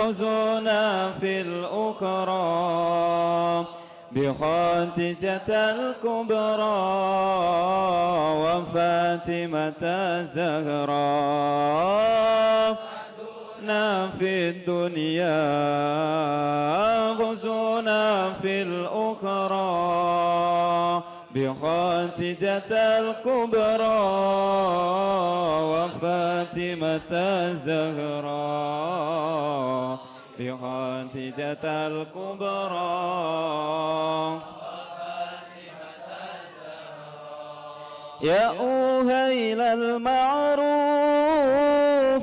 فوزنا في الأخرى بخديجة الكبرى وفاطمة الزهراء سعدنا في الدنيا فوزنا في الأخرى بخديجة الكبرى وفاطمة الزهراء بخديجة الكبرى يا أهيل المعروف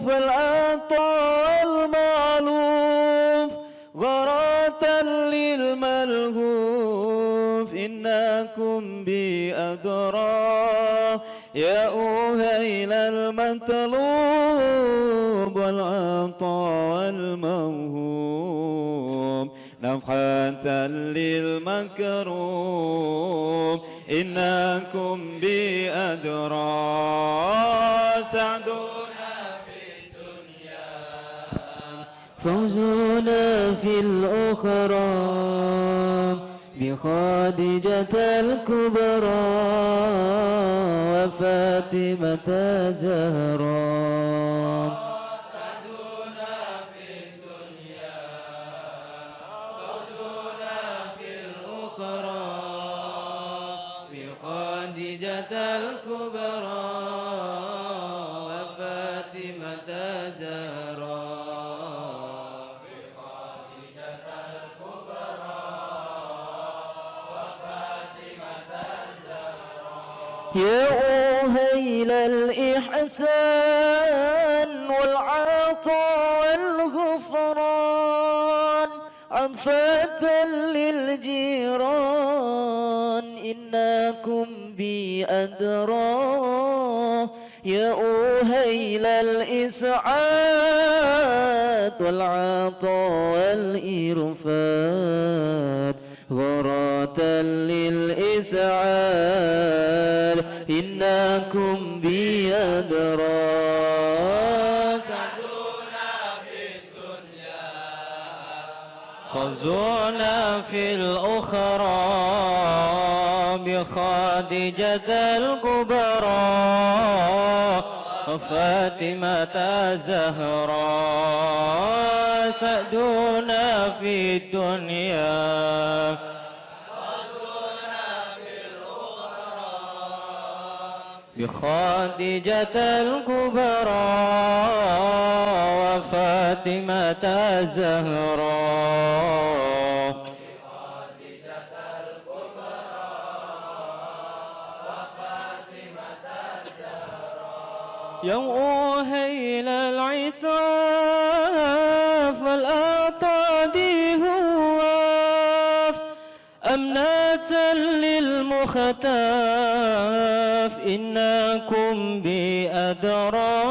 والعطاء المعلوف غراة للملهوف إنكم بأدرى يا أهيل المطلوب والعطاء الموهوب نفحة للمكروب إنكم بأدرى سعدنا في الدنيا فوزنا في الأخرى بخديجة الكبرى وفاطمة الزهراء سعدنا في الدنيا فوزنا في الأخرى بخديجة الكبرى وفاطمة الزهراء يا أهيل الإحسان والعطاء والغفران عطفة للجيران إنكم بأدرى يا أهيل الإسعاد والعطاء والإرفاد غراة للإسعاد إنكم بأدرى سعدنا في الدنيا فوزنا في الأخرى بخديجة الكبرى وفاطمة الزهراء سعدنا في الدنيا بخديجة الكبرى وفاطمة الزهراء يا أهيل العساف والأطادي هواف أمنة للمختاف إنكم بأدرى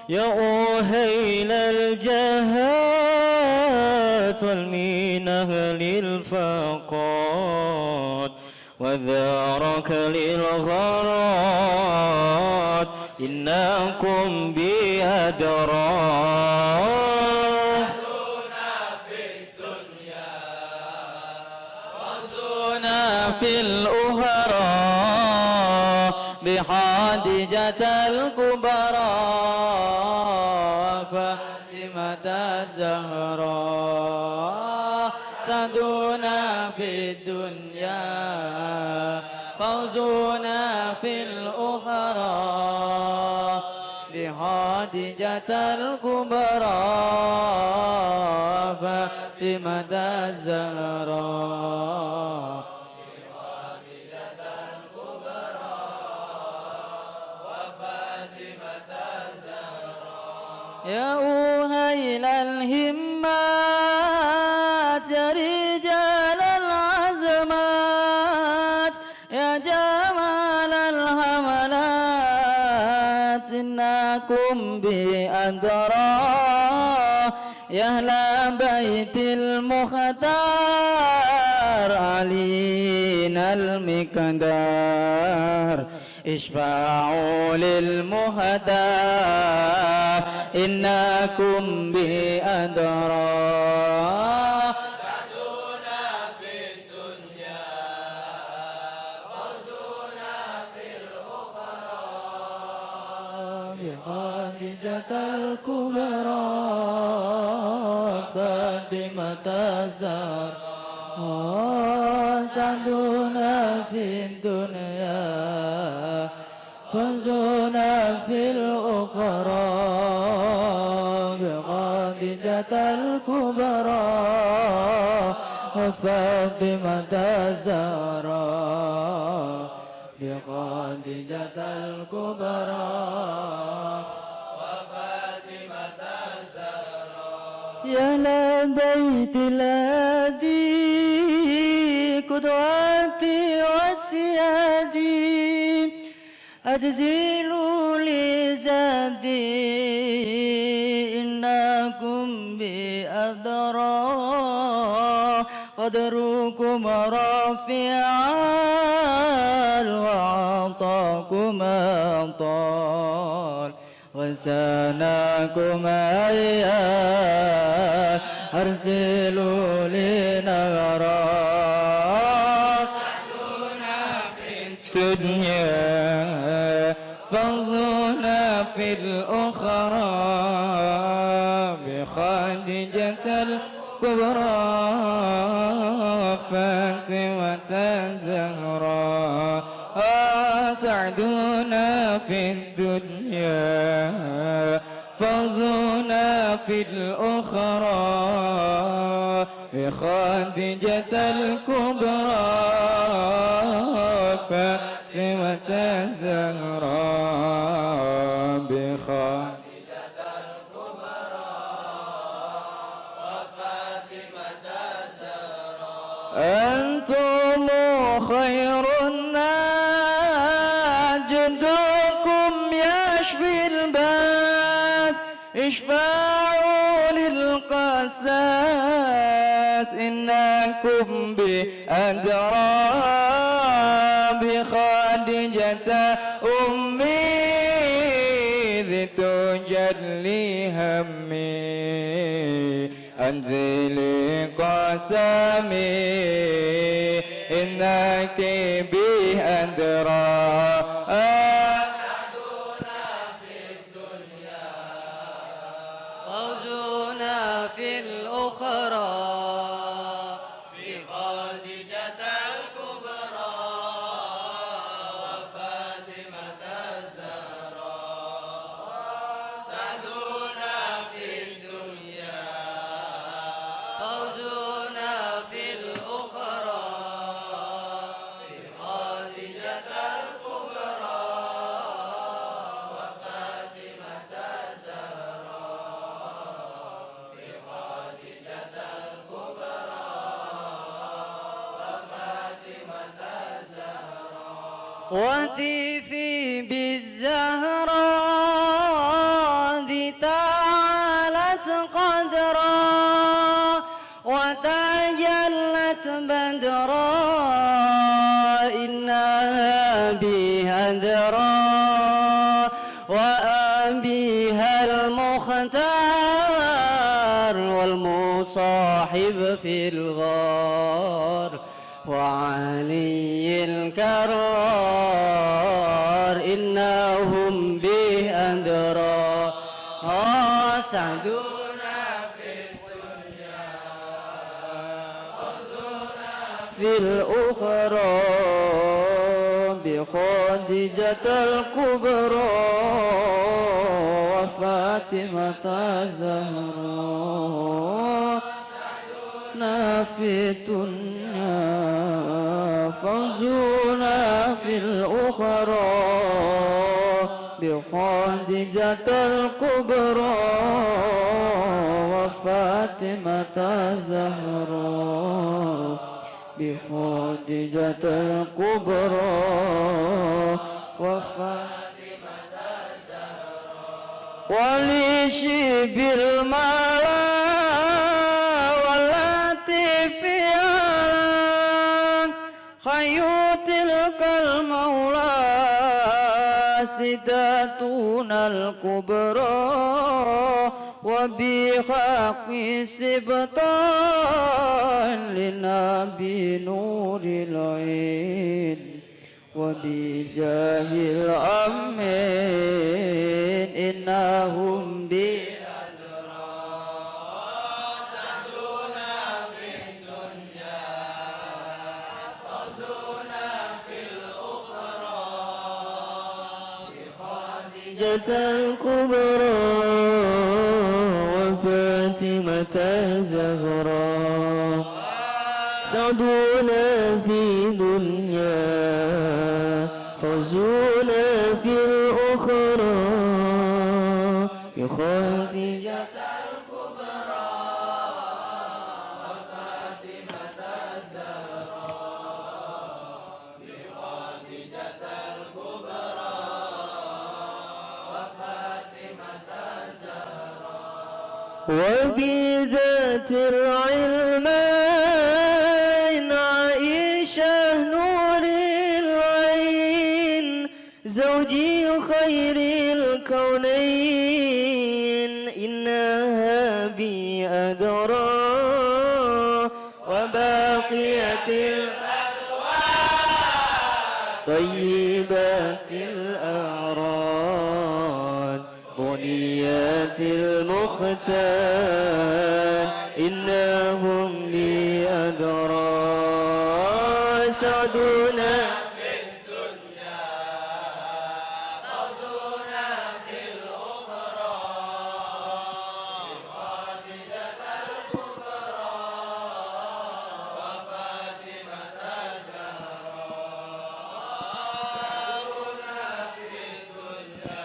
يا أهيل الجهات والمينة للفقاد وذارك للغرات إنكم بأدرى في الأخرى بخديجة الكبرى فاطمة الزهراء سعدنا في الدنيا فوزنا في الأخرى بخديجة الكبرى فاطمة الزهراء يا أهيل الهمات يا رجال العزمات يا جمال الهملات إنكم بأدرى يا أهل بيت المختار علينا المقدار اشفعوا للمهدى إنكم بأدرى خديجة الكبرى فاطمة الزهراء سعدنا في الدنيا فوزنا في الأخرى بخديجة الكبرى وفاطمة الزهراء بخديجة الكبرى وفاطمة الزهراء يا لبيت الهادي قدوتي وسيادي أجزلوا لزادي إنكم بأدرى قدركم رفيع وعطاكم طال وسناكم أيام أرسلوا لنغرا سعدنا في الدنيا فوزنا في الأخرى بخديجة الكبرى فاطمة الزهراء سعدنا في الدنيا فوزنا في الأخرى بخديجة الكبرى فاطمة الزهراء بخديجة الكبرى وفاطمة الزهراء أنتم خير الناس جندكم يشفي الباس اشفعوا للقساس إنكم بأدرى بخديجة أمي ذي تجلي همي أنزلي قسمي إنك بأدرى أسعدنا في الدنيا فوزنا في الأخرى بخديجة الكبرى وفاطمة الزهراء سعدنا في الدنيا فوزنا في الأخرى بخديجة الكبرى وفاطمة الزهراء بخديجة الكبرى وفاطمة الزهراء وتيفي بالزهراء ذي تعالت قدرا وتجلت بدرا إنها بها درا وأبيها المختار والمصاحب في الغار وعلي الكرار إنهم به أدرى سعدونا في الدنيا وزونا في الأخرى بخديجة الكبرى وفاطمة الزهراء في الدنيا فوزنا في الأخرى بخديجة الكبرى وفاطمة الزهراء بخديجة الكبرى وفاطمة الزهراء ولشب الملا والتي في خيو تلك المولى سدى وبيزاتنا الكبرى وبحق سبطان لنا بنور العين وبجاه الأمين إنهم الكبرى وفاطمة الزهراء سعدونا في دنيا فوزونا في الأخرى بخديجة الكبرى وفاطمة الزهراء بخديجة الكبرى وبذات العلمين عائشة نور العين زوجي خير الكونين إنها بي أدرى وباقية الأزواج طيبات الأعراض بنيات المختار إنهم لي أدرى سعدنا في الدنيا فوزنا في الأخرى بخديجة الكبرى وفاطمة الزهراء سعدنا في الدنيا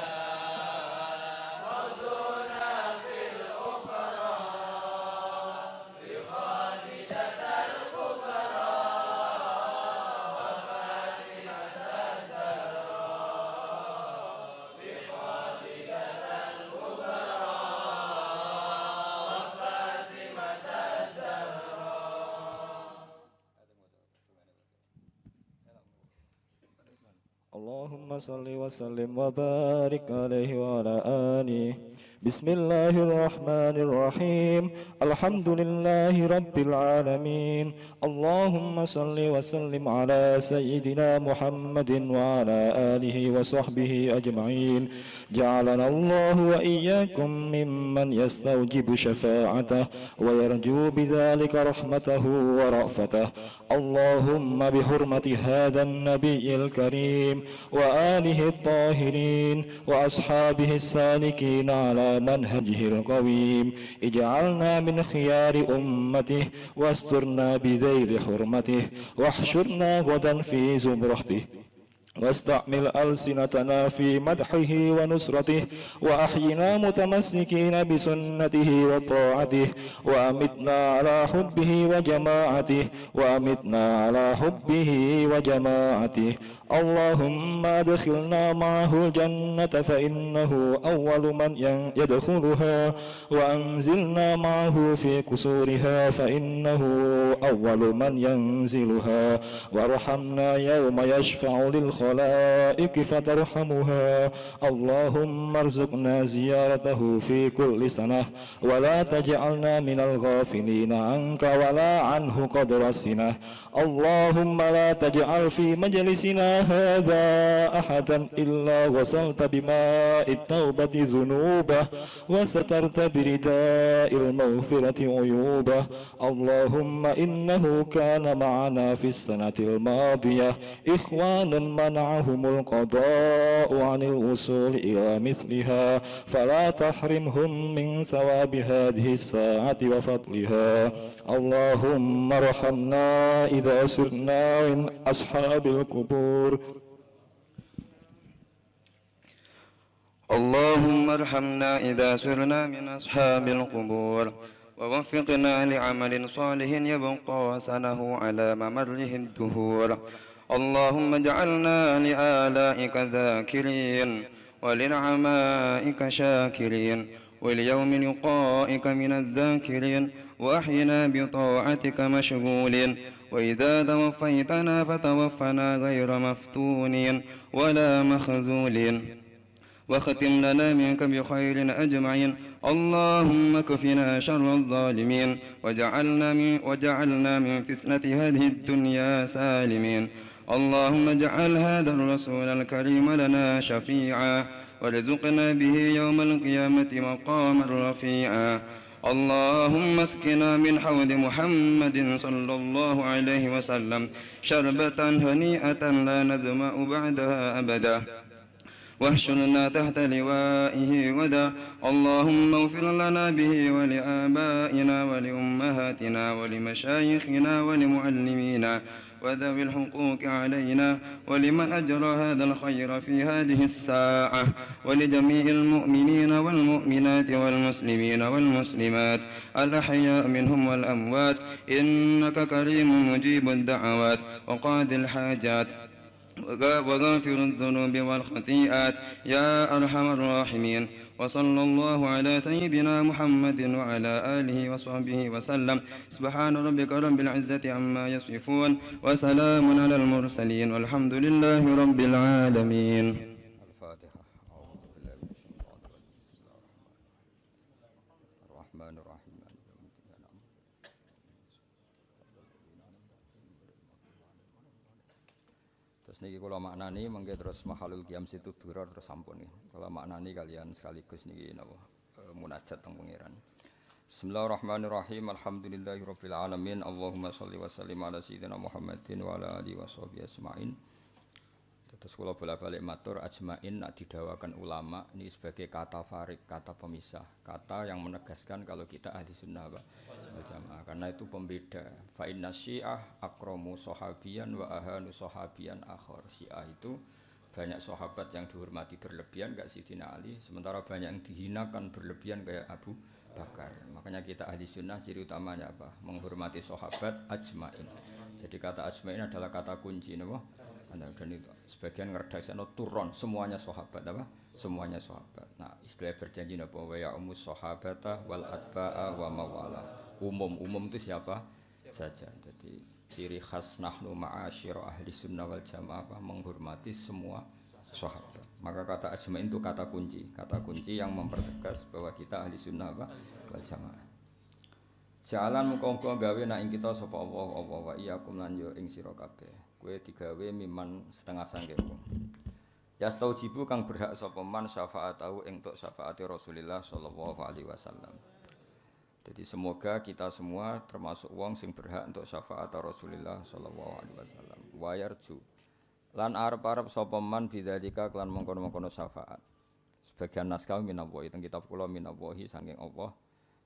اللهم صل وسلم وبارك عليه وعلى آله. بسم الله الرحمن الرحيم. الحمد لله رب العالمين. اللهم صل وسلم على سيدنا محمد وعلى آله وصحبه أجمعين. جعلنا الله وإياكم ممن يستوجب شفاعته ويرجو بذلك رحمته ورأفته. اللهم بحرمة هذا النبي الكريم وآله الطاهرين وأصحابه السالكين على منهجه القويم اجعلنا من خيار أمته واسترنا بذيل حرمته واحشرنا غدا في زمرته واستعمل ألسنتنا في مدحه ونصرته وأحينا متمسكين بسنته وطاعته وأمتنا على حبه وجماعته وأمتنا على حبه وجماعته. اللهم ادخلنا معه الجنة فإنه أول من يدخلها وأنزلنا معه في قصورها فإنه أول من ينزلها وارحمنا يوم يشفع للخلائق فترحمها. اللهم ارزقنا زيارته في كل سنة ولا تجعلنا من الغافلين عنك ولا عنه قدر السنة. اللهم لا تجعل في مجلسنا هذا أحدا إلا وصلت بماء التوبة ذنوبه وسترت برداء المغفرة عيوبه. اللهم إنه كان معنا في السنة الماضية إخوان منعهم القضاء عن الوصول إلى مثلها فلا تحرمهم من ثواب هذه الساعة وفضلها. اللهم ارحمنا إذا سرنا من أصحاب القبور. اللهم ارحمنا إذا سرنا من أصحاب القبور ووفقنا لعمل صالح يبقى وسنه على ممره الدهور. اللهم اجعلنا لآلائك ذاكرين ولنعمائك شاكرين وليوم لقائك من الذاكرين وأحينا بطاعتك مشغولين. وإذا توفيتنا فتوفنا غير مفتونين ولا مخذولين. واختم لنا منك بخير أجمعين. اللهم كفنا شر الظالمين وجعلنا من فتنة هذه الدنيا سالمين. اللهم اجعل هذا الرسول الكريم لنا شفيعا وارزقنا به يوم القيامة مقاما رفيعا. اللهم اسقنا من حوض محمد صلى الله عليه وسلم شربة هنيئة لا نظمأ بعدها أبدا واحشرنا تحت لوائه غدا. اللهم اغفر لنا به ولآبائنا ولأمهاتنا ولمشايخنا ولمعلمينا وذوي الحقوق علينا ولمن أجرى هذا الخير في هذه الساعة ولجميع المؤمنين والمؤمنات والمسلمين والمسلمات الأحياء منهم والأموات إنك كريم مجيب الدعوات وقاضي الحاجات وغافر الذنوب والخطيئات يا أرحم الراحمين. وصلى الله على سيدنا محمد وعلى آله وصحبه وسلم. سبحان ربك رب العزة عما يصفون وسلام على المرسلين والحمد لله رب العالمين. الفاتحة. أعوذ بالله من الشيطان الرحمن الرحيم. Terus niki kula maknani mengke terus mahalul qiyam situ duror terus sampun nggih. Kula maknani kalian sekaligus niki napa munajat teng pangeran. Bismillahirrahmanirrahim. Alhamdulillahirabbil alamin. Allahumma shalli wa sallim ala sayyidina Muhammadin wa ala alihi washabihi ajmain. Terus kula bolak-balik matur ajmain nak didawakan ulama ini sebagai kata farik, kata pemisah, kata yang menegaskan kalau kita ahli sunnah wal jamaah. Karena itu pembeda. Fa inna syiah akramu sahabiyan wa ahanu sahabiyan akhar. Syiah itu banyak sahabat yang dihormati berlebihan kayak Sidina Ali, sementara banyak yang dihinakan berlebihan kayak Abu Bakar. Makanya kita ahli sunnah ciri utamanya apa? Menghormati sahabat ajmain. Jadi kata ajmain adalah kata kunci, napa? Dan itu sebagian ngerdaksana turun semuanya sahabat apa? Semuanya sahabat. Nah, istilah berjanji napa? Wa ya umus sahabata wal atba'a wa mawala. Umum itu siapa saja. Jadi ciri khas nahnu ma'asyir ahli sunnah wal jamaah apa? Menghormati semua sahabat. Maka kata ajmain itu kata kunci yang mempertegas bahwa kita ahli sunnah wal jamaah. Jalan muka-muka gawe nak ing kita sapa Allah wa iyyakum lan yo ing sira kabeh. Kowe digawe miman setengah sanggeku. Yastaujibu kang berhak sapa man syafaatahu ing tok syafaate Rasulullah sallallahu alaihi wasallam. Jadi semoga kita semua termasuk wong sing berhak untuk syafaat Rasulullah sallallahu alaihi wasallam. Wa yarju lan arep-arep sapa man bidzalika kelan mengkono-mengkono syafaat. Sebagian naskah minallahi teng kitab kula minallahi saking Allah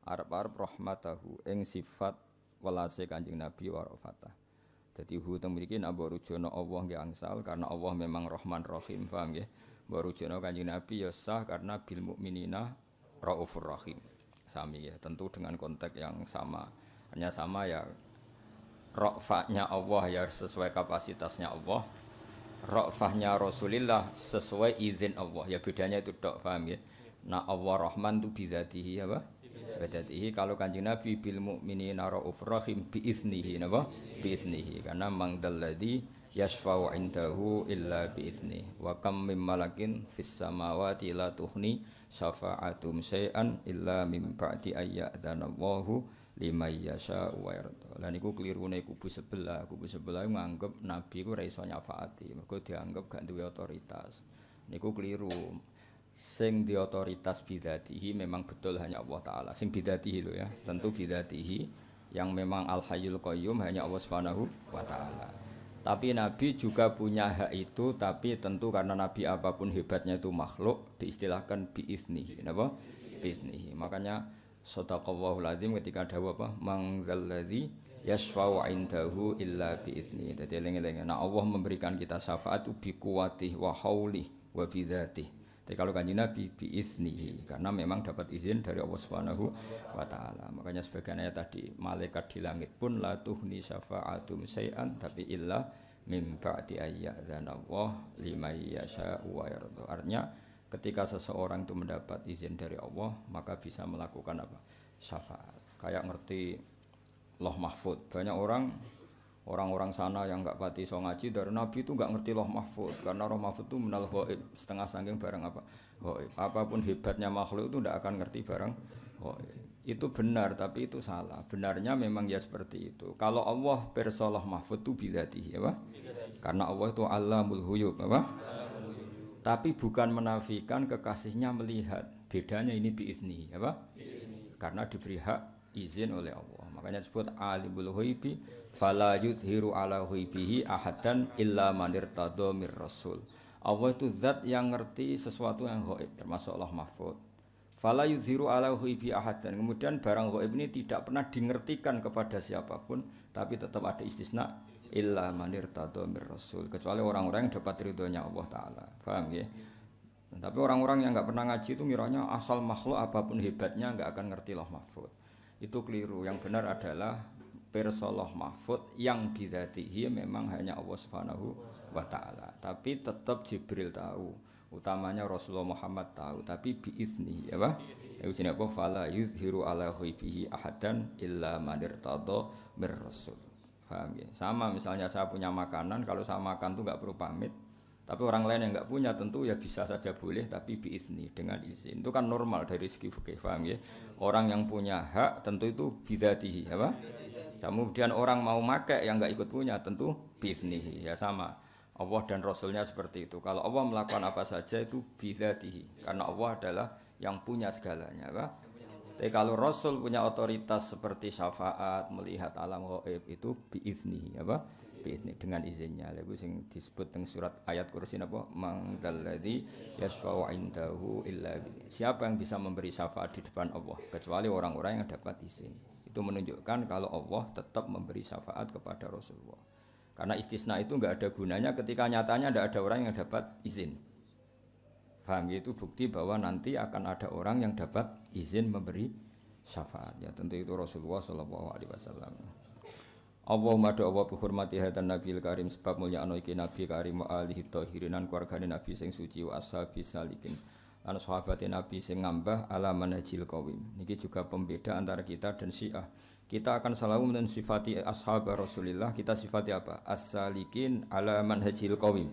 arep-arep rahmatahu ing sifat welase Kanjeng Nabi wa rafatah. Jadi hutang mriki nak mbok rujono Allah nggih angsal karena Allah memang Rahman Rahim, paham nggih? Mbok rujono Kanjeng Nabi ya sah karena bil mukminina raufur rahim. Sami ya, tentu dengan konteks yang sama. Hanya sama ya ra'fahnya Allah ya sesuai kapasitasnya Allah. Ra'fahnya Rasulullah sesuai izin Allah. Ya bedanya itu tok, paham nggih? Nah Allah Rahman itu bidzatihi apa? Bidzatihi. Kalau Kanjeng Nabi bil mukminina raufur rahim bi iznihi napa? Bi iznihi. Karena mangdalladzi yashfa'u 'indahu illa bi izni. Wa kam mim malakin fis samawati la tughni syafa'atum syai'an illa mim ba'di ayyadzanallahu liman yasha'u wa yarda. Lah niku klirune kubu sebelah. Kubu sebelah nganggep Nabi ku ora iso nyafaati. Mergo dianggep gak duwe otoritas. Niku kliru. Sing di otoritas bidzatihi memang betul hanya Allah Ta'ala. Sing bidzatihi lho ya. Tentu bidzatihi yang memang al-hayyul qayyum hanya Allah Subhanahu wa Ta'ala. Tapi Nabi juga punya hak itu, tapi tentu karena Nabi apapun hebatnya itu makhluk diistilahkan biiznihi, napa? Biiznihi. Makanya shadaqallahul azim ketika dawuh apa? Mangzalladzi yashfa'u 'indahu illa biiznihi. Dadi eling-eling. Nah, Allah memberikan kita syafaat bi quwwatihi wa haulihi wa bi dzatihi. Tapi kalau Kanjeng Nabi biiznihi karena memang dapat izin dari Allah Subhanahu wa Ta'ala. Makanya sebagian ayat tadi malaikat di langit pun la tuhni syafa'atum syai'an tapi illa mim ba'di ayyadzanallah liman yasha'u wa yarda. Artinya ketika seseorang itu mendapat izin dari Allah maka bisa melakukan apa? Syafaat. Kayak ngerti Lauh Mahfuz. Banyak orang-orang sana yang enggak pati so ngaji dari Nabi itu enggak ngerti Lauh Mahfuz karena Lauh Mahfuz itu minal ghaib setengah saking barang apa gaib. Apapun hebatnya makhluk itu tidak akan ngerti barang gaib. Itu benar, tapi itu salah. Benarnya memang ya seperti itu. Kalau Allah bersolah mahfud itu bidzatihi, apa? Karena Allah itu Allamul Ghuyub, apa? Tapi bukan menafikan kekasihnya melihat. Bedanya ini biizni, apa? Karena diberi hak izin oleh Allah. Makanya disebut alimul ghaibi fala yuzhiru ala ghaibihi ahadan illa man irtada mir rasul. Allah itu zat yang ngerti sesuatu yang gaib, termasuk Allah mahfud. Fala yuzhiru ala ghaibi ahadan. Kemudian barang gaib ini tidak pernah dingertikan kepada siapapun, tapi tetap ada istisna illa man irtada mir rasul, kecuali orang-orang yang dapat ridhonya Allah taala. Paham ya? Tapi orang-orang yang enggak pernah ngaji itu ngiranya asal makhluk apapun hebatnya enggak akan ngerti Lauh Mahfuz. Itu keliru. Yang benar adalah Lauh Mahfuz yang bidzatihi memang hanya Allah Subhanahu wa taala. Tapi tetap Jibril tahu, utamanya Rasulullah Muhammad tahu, tapi biizni, ya Pak. Itu jenenge apa? Fala yuzhiru ala ghaibihi ahadan illa man irtada mir rasul. Paham ya? Sama misalnya saya punya makanan, kalau saya makan tuh enggak perlu pamit. Tapi orang lain yang enggak punya tentu ya bisa saja boleh, tapi biizni, dengan izin. Itu kan normal dari segi fikih, paham ya? Orang yang punya hak tentu itu bidzatihi, apa? Kemudian orang mau pakai yang enggak ikut punya tentu biiznihi, ya sama. Allah dan Rasulnya seperti itu. Kalau Allah melakukan apa saja itu bidzatihi, karena Allah adalah yang punya segalanya, apa? Tapi kalau Rasul punya otoritas seperti syafaat, melihat alam gaib itu biiznihi, apa? Biizni, dengan izinnya. Lagu sing disebut teng surat ayat kursi apa? Mangdalladzi yashfa'u 'indahu illa bi. Siapa yang bisa memberi syafaat di depan Allah kecuali orang-orang yang dapat izin. Itu menunjukkan kalau Allah tetap memberi syafaat kepada Rasulullah. Karena istisna itu enggak ada gunanya ketika nyatanya enggak ada orang yang dapat izin. Paham? Itu bukti bahwa nanti akan ada orang yang dapat izin memberi syafaat. Ya tentu itu Rasulullah sallallahu alaihi wasallam. Allahumma do Allah bihormati hadan nabil karim sebab mulia ana iki nabi karim wa alihi thahirinan keluargane nabi sing suci wa ashabi salikin lan sahabate nabi sing ngambah ala manhajil qawim. Niki juga pembeda antara kita dan Syiah. Kita akan selalu mensifati ashab Rasulullah, kita sifati apa? As-salikin ala manhajil qawim.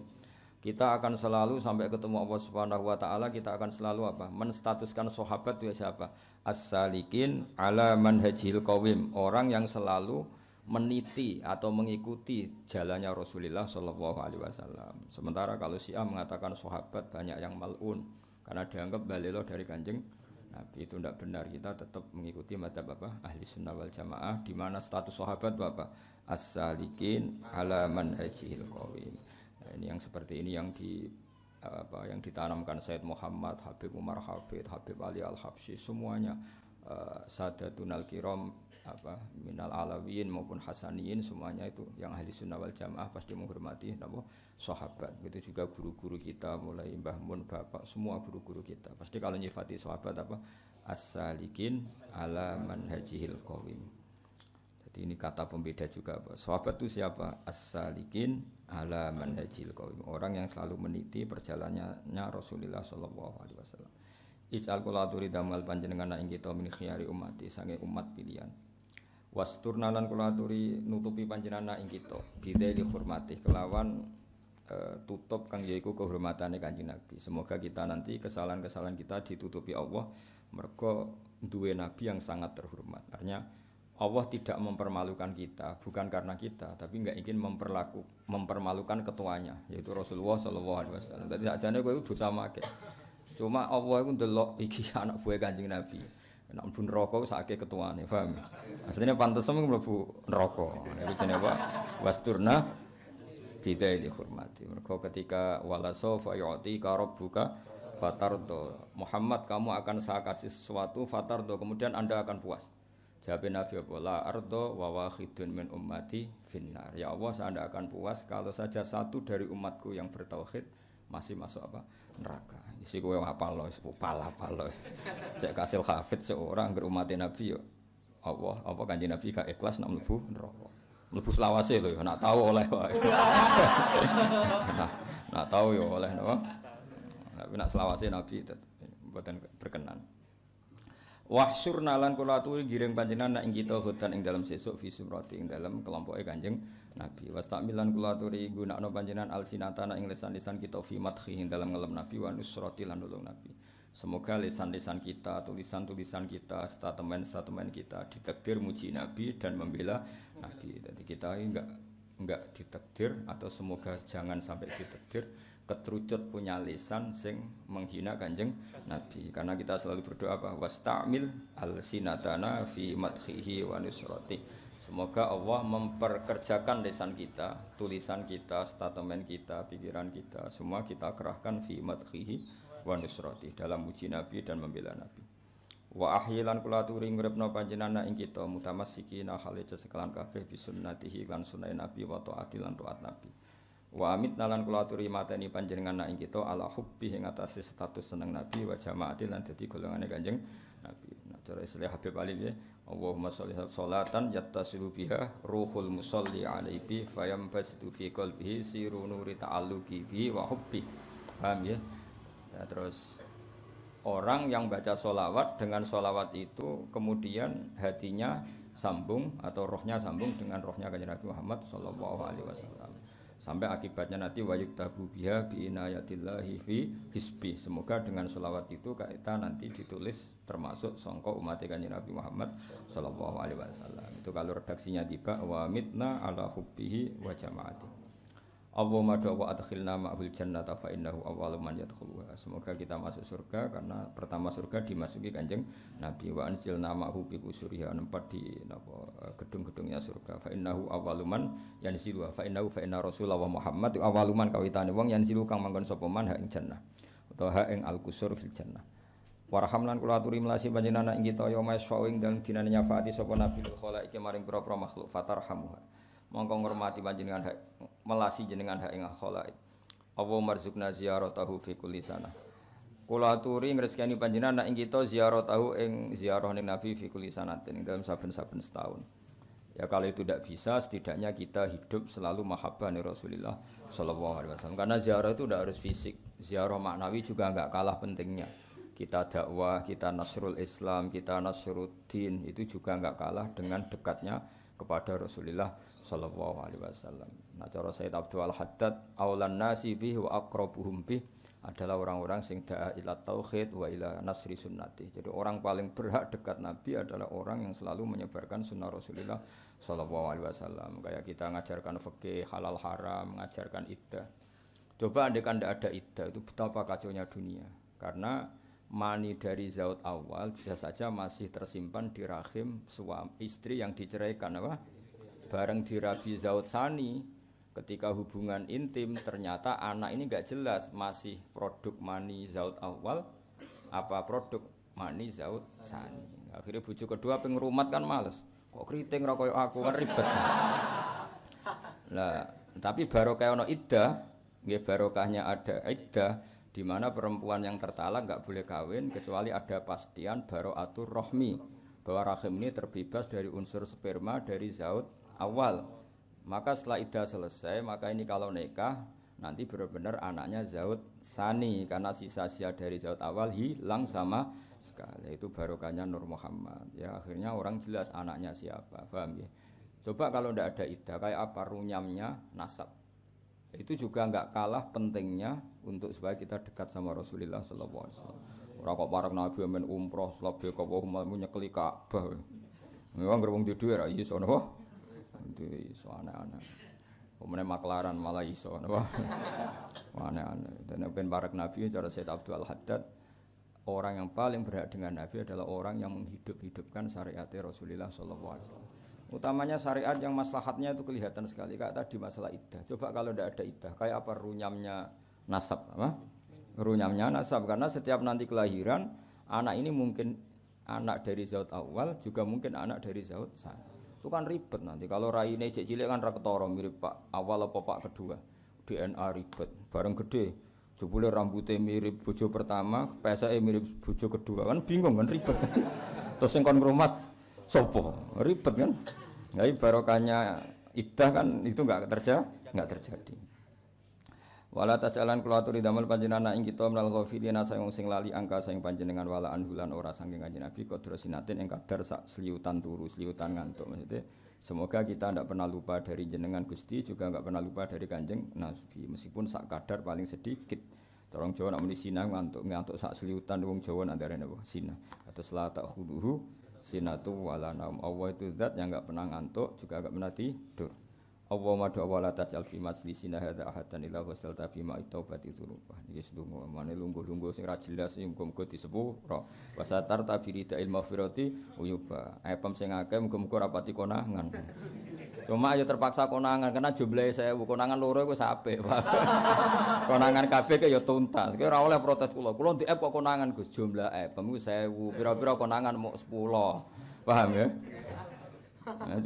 Kita akan selalu sampai ketemu Allah Subhanahu wa taala, kita akan selalu apa? Menstatuskan sahabat itu siapa? As-salikin ala manhajil qawim, orang yang selalu meniti atau mengikuti jalannya Rasulullah Shallallahu Alaihi Wasallam. Sementara kalau Syiah mengatakan sahabat banyak yang mal'un karena dianggap balelo dari kanjeng Nabi, itu tidak benar. Kita tetap mengikuti madzhab apa? Ahli Sunnah wal Jamaah, di mana status sahabat apa? As-salikin ala manhajil qawim. Nah, ini yang seperti ini yang yang ditanamkan Sayyid Muhammad, Habib Umar Hafid, Habib Ali Al-Habsyi, semuanya Sadatun Al-Kiram minal alawiyin maupun hasaniyin, semuanya itu yang ahli sunnah wal jamaah pasti menghormati sahabat. Itu juga guru-guru kita mulai Mbah Mun, Bapak, semua guru-guru kita pasti kalau nyifati sahabat as-salikin ala manhajihil qawim. Jadi ini kata pembeda juga sahabat itu siapa? As-salikin ala manhajihil qawim, orang yang selalu meniti perjalanannya Rasulullah sallallahu alaihi wasallam. Ij'al kula aturi damal panjenengan ing kita min khiyari ummati sange umat pilihan. Wasturna lan kula aturi nutupi panjenengan ing kita bideli hormati kelawan tutup kang yaiku kehormatane Kanjeng Nabi. Semoga kita nanti kesalahan-kesalahan kita ditutupi Allah mergo duwe nabi yang sangat terhormat. Artinya Allah tidak mempermalukan kita bukan karena kita, tapi enggak ingin mempermalukan ketuanya yaitu Rasulullah sallallahu alaihi wasallam. Dadi sakjane kowe dosa make. Cuma Allah itu ndelok iki anak buah Kanjeng Nabi. Nek mlebu neraka wis akeh ketuane, paham? Asline pantes mlebu neraka. Iku jenenge apa? Wasturna bidzaili hormati. Mergo ketika wala sofa yu'tika rabbuka fatardo. Muhammad, kamu akan saya kasih sesuatu fatardo, kemudian Anda akan puas. Jawab Nabi apa? La ardo wa wahidun min ummati finnar. Ya Allah, saya tidak akan puas kalau saja satu dari umatku yang bertauhid masih masuk apa? Neraka. Isi kowe apal lho, pal-pal lho. Cek kasil hafid seorang ngger umat Nabi yo. Allah, apa Kanjeng Nabi gak ikhlas nak mlebu neraka. Mlebu selawase lho, nak tahu oleh wae. Nak tahu yo oleh napa? Tapi nak selawase Nabi mboten berkenan. Wahsyurna lan kula aturi giring panjenengan ing kita hutan ing dalam sesuk fi sumrati ing dalam kelompoke Kanjeng Nabi. Wastamilan kula aturi gunakno panjenengan alsinatana ing lisan-lisan kita fi madhi ing dalam ngelem Nabi wa nusrati lan nulung Nabi. Semoga lisan-lisan kita, tulisan-tulisan kita, statement-statement kita ditakdir muji Nabi dan membela Nabi. Jadi kita enggak ditakdir atau semoga jangan sampai ditakdir ketrucut punya lisan sing menghina Kanjeng Nabi. Karena kita selalu berdoa apa? Wastamil alsinatana fi madhihi wa nusrati. Semoga Allah memperkerjakan lisan kita, tulisan kita, statement kita, pikiran kita, semua kita kerahkan fi madhihi wa nusrati dalam muji Nabi dan membela Nabi. Wa ahyilan kula aturi ngrepno panjenengan ing kita mutamassikina hale sekalan kabeh bisunnatihi lan sunah Nabi wa taati lan taat Nabi. Wa amit nalan kula aturi mateni panjenengan ing kita ala hubbi ing atase status seneng Nabi wa jamaati lan dadi golongane Kanjeng Nabi. Nah, cara istilah Habib Ali ya, Allahumma sholli sholatan yattasilu biha ruhul musalli alaihi fayambasitu fi qalbihi siru nuri ta'alluqi bihi wa hubbi. Paham ya? Nah, terus orang yang baca sholawat dengan sholawat itu kemudian hatinya sambung atau rohnya sambung dengan rohnya Kanjeng Nabi Muhammad sallallahu alaihi wasallam. Sampai akibatnya nanti wayuk tabu biha bi inayatillahi fi hisbi. Semoga dengan sholawat itu kita nanti ditulis termasuk songkok umat Kanjeng Nabi Muhammad sallallahu alaihi wasallam. Itu kalau redaksinya tiba wa mitna ala hubbihi wa jamaati. Allahumma wa adkhilna ma'hul jannata fa innahu awwalu man yadkhuluha. Semoga kita masuk surga karena pertama surga dimasuki Kanjeng Nabi. Wa anzilna ma'hu bi qusuriha, nempat di gedung-gedungnya surga. Fa innahu awwalu man yanzilu fa innahu fa inna rasulullah Muhammad awwalu man kawitane wong yanzilu kang manggon sapa man ha ing jannah utawa ha ing al-qusur fil jannah. Warhamlan kula aturi melasi panjenengan ing kita ya masfa'u ing dalem dinane nyafaati sapa nabi lil khalaiki maring pira-pira makhluk fatarhamuha. Mongko ngurmati panjenengan hak melasi jenengan hak ing khalaik. Apa marzukna ziyaratahu fi kulli sanah. Kula aturi ngreskani panjenengan ing kita ziyaratahu ing ziarah ning Nabi fi kulli sanatin ing dalam saben-saben setahun. Ya kalau itu tidak bisa setidaknya kita hidup selalu mahabbah ni Rasulullah sallallahu alaihi wasallam. Karena ziarah itu tidak harus fisik. Ziarah maknawi juga enggak kalah pentingnya. Kita dakwah, kita nasrul Islam, kita nasruddin itu juga enggak kalah dengan dekatnya kepada Rasulullah sallallahu alaihi wasallam. Nah, cara Sayyid Abdul Haddad aulan nasi bih wa aqrabuhum bih adalah orang-orang sing da'a ila tauhid wa ila nasri sunnati. Jadi orang paling berhak dekat Nabi adalah orang yang selalu menyebarkan sunnah Rasulullah sallallahu alaihi wasallam. Kayak kita ngajarkan fikih halal haram, mengajarkan iddah. Coba andekan tidak ada iddah, itu betapa kacaunya dunia. Karena mani dari zaut awal bisa saja masih tersimpan di rahim suami istri yang diceraikan apa? Bareng dirabi zaut sani ketika hubungan intim ternyata anak ini enggak jelas masih produk mani zaut awal apa produk mani zaut sani. Akhirnya bojo kedua pengrumat kan males. Kok keriting ra koyo aku kan ribet. Lah, tapi barokah ono iddah, nggih barokahnya ada iddah di mana perempuan yang tertalak enggak boleh kawin kecuali ada pastian baraatur rohmi bahwa rahim ini terbebas dari unsur sperma dari zaut awal. Maka setelah iddah selesai, maka ini kalau nikah nanti benar-benar anaknya zaut sani karena sisa-sisa dari zaut awal hilang sama sekali. Itu barokahnya Nur Muhammad. Ya akhirnya orang jelas anaknya siapa, paham ya? Coba kalau ndak ada iddah kayak apa runyamnya nasab. Itu juga enggak kalah pentingnya untuk supaya kita dekat sama Rasulullah sallallahu alaihi wasallam. Ora kok parek Nabi men umroh labbaik Allahumma nyekeli Ka'bah. Memang gerbong di dhuwit ra iso napa? Itu iso aneh-aneh. Pemene maklaran malah iso napa? Aneh-aneh. Dan ben parek Nabi cara Sayyid Abdul Haddad orang yang paling berhak dengan Nabi adalah orang yang menghidup-hidupkan syariat Rasulullah sallallahu alaihi wasallam. Utamanya syariat yang maslahatnya itu kelihatan sekali. Kayak tadi masalah iddah. Coba kalau tidak ada iddah, kayak apa runyamnya nasab, apa? Runyamnya nasab karena setiap nanti kelahiran anak ini mungkin anak dari zaut awal juga mungkin anak dari zaut sani. Itu kan ribet nanti. Kalau raine cek cilik kan ra ketara mirip Pak awal apa Pak kedua. DNA ribet. Bareng gede. Jebule rambutnya mirip bojo pertama, pesake mirip bojo kedua. Kan bingung kan ribet. Terus sing kon ngrumat sopo ribet kan? Jadi barokahnya iddah kan itu enggak terjadi. Wala tajalan kula aturi damel panjenengan ing kita menal ghafilina sayang sing lali angka sayang panjenengan wala anhulan ora saking kanjeng Nabi kodro sinatin ing kadar sak seliutan turu seliutan ngantuk maksudnya Semoga kita tidak pernah lupa dari jenengan Gusti, juga nggak pernah lupa dari Kanjeng Nabi, meskipun sak kadar paling sedikit. Orang Jawa nak muni sinah ngantuk sak seliutan wong Jawa nak darane apa? Sinah. Atau la ta'khuduhu sinatu wala naum. Allah itu zat yang enggak pernah ngantuk, juga enggak pernah tidur. Allahumma do'a wala taj'al fi majlisina hadza ahadan illa ghasalta fi ma'i taubati dzunubah. Iki sedonga mane lungguh-lungguh sing ra jelas sing muga-muga disepuro. Wa satar tabirida ilmu firati uyuba. Epem sing akeh muga-muga rapati konangan. Cuma ayo terpaksa konangan karena jumlahe 1000, konangan loro iku apik. Konangan kabeh ke ya tuntas. Kowe ora oleh protes kula. Kula ndek kok konangan Gus, jumlah epem iku 1000. Pira-pira konangan mok 10. Paham ya?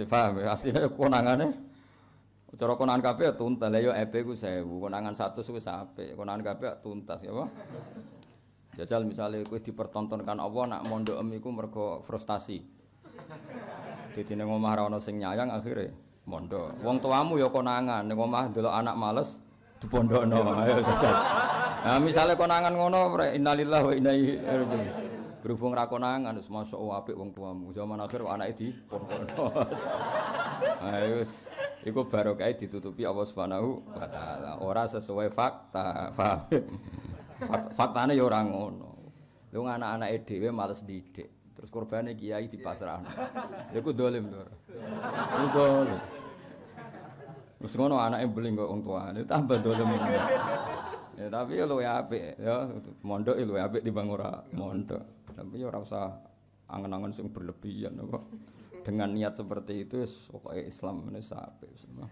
Paham ya? Asline konangane cara konangan kabeh tuntas, lha yo EP ku 1000, konangan 100 wis apik, konangan kabeh tuntas ya apa? Jajal misale kowe dipertontonkan Allah nak mondokem iku mergo frustasi. Dadi ning omah ora ana sing nyayang akhire mondok. Wong tuamu ya konangan, ning omah ndelok anak males dipondokno. Ayo jajal. Nah misale konangan ngono, innalillahi wa inna ilaihi raji'un. Berhubung ra konangan wis masyaallah apik wong tuamu. Zaman akhir anake dipondokno. Ayo iku barokah ditutupi Allah Subhanahu wa taala. Ora sesuai fakta, paham? Faktane ya ora ngono. Lho anak-anake dhewe males didik. Terus korbane kiai dipasrahno. Iku dolim to. Iku dolim. Terus ngono anake beling kok wong tuane tambah dolim. Ya tapi ya luwih apik ya mondok ya luwih apik timbang ora mondok. Tapi ya ora usah angen-angen sing berlebihan kok. Dengan niat seperti itu pokoknya Islam ini apik semua.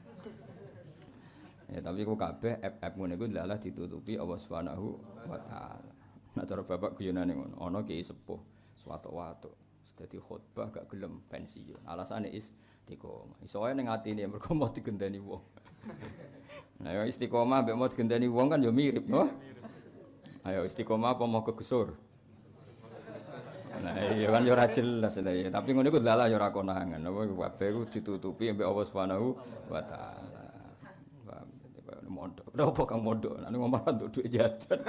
Ya tapi ku kabeh app ngene iku adalah ditutupi Allah Subhanahu wa taala. Nah cara bapak guyonane ngono, ana kiai sepuh suwatu-watu dadi khotbah gak gelem pensiun. Alasane istiqomah. Iso wae ning atine mergo mau digendani wong. Nah ya istiqomah mbek mau digendani wong kan ya mirip, no? Ayo istiqomah apa mau kegesur? Nah iya kan ya ora jelas ya. Tapi ngono iku dalah ya ora konangan. Apa kabeh iku ditutupi mbek Allah Subhanahu wa taala. Mondok. Apa kang mondok? Nek ngomong entuk dhuwit jajan.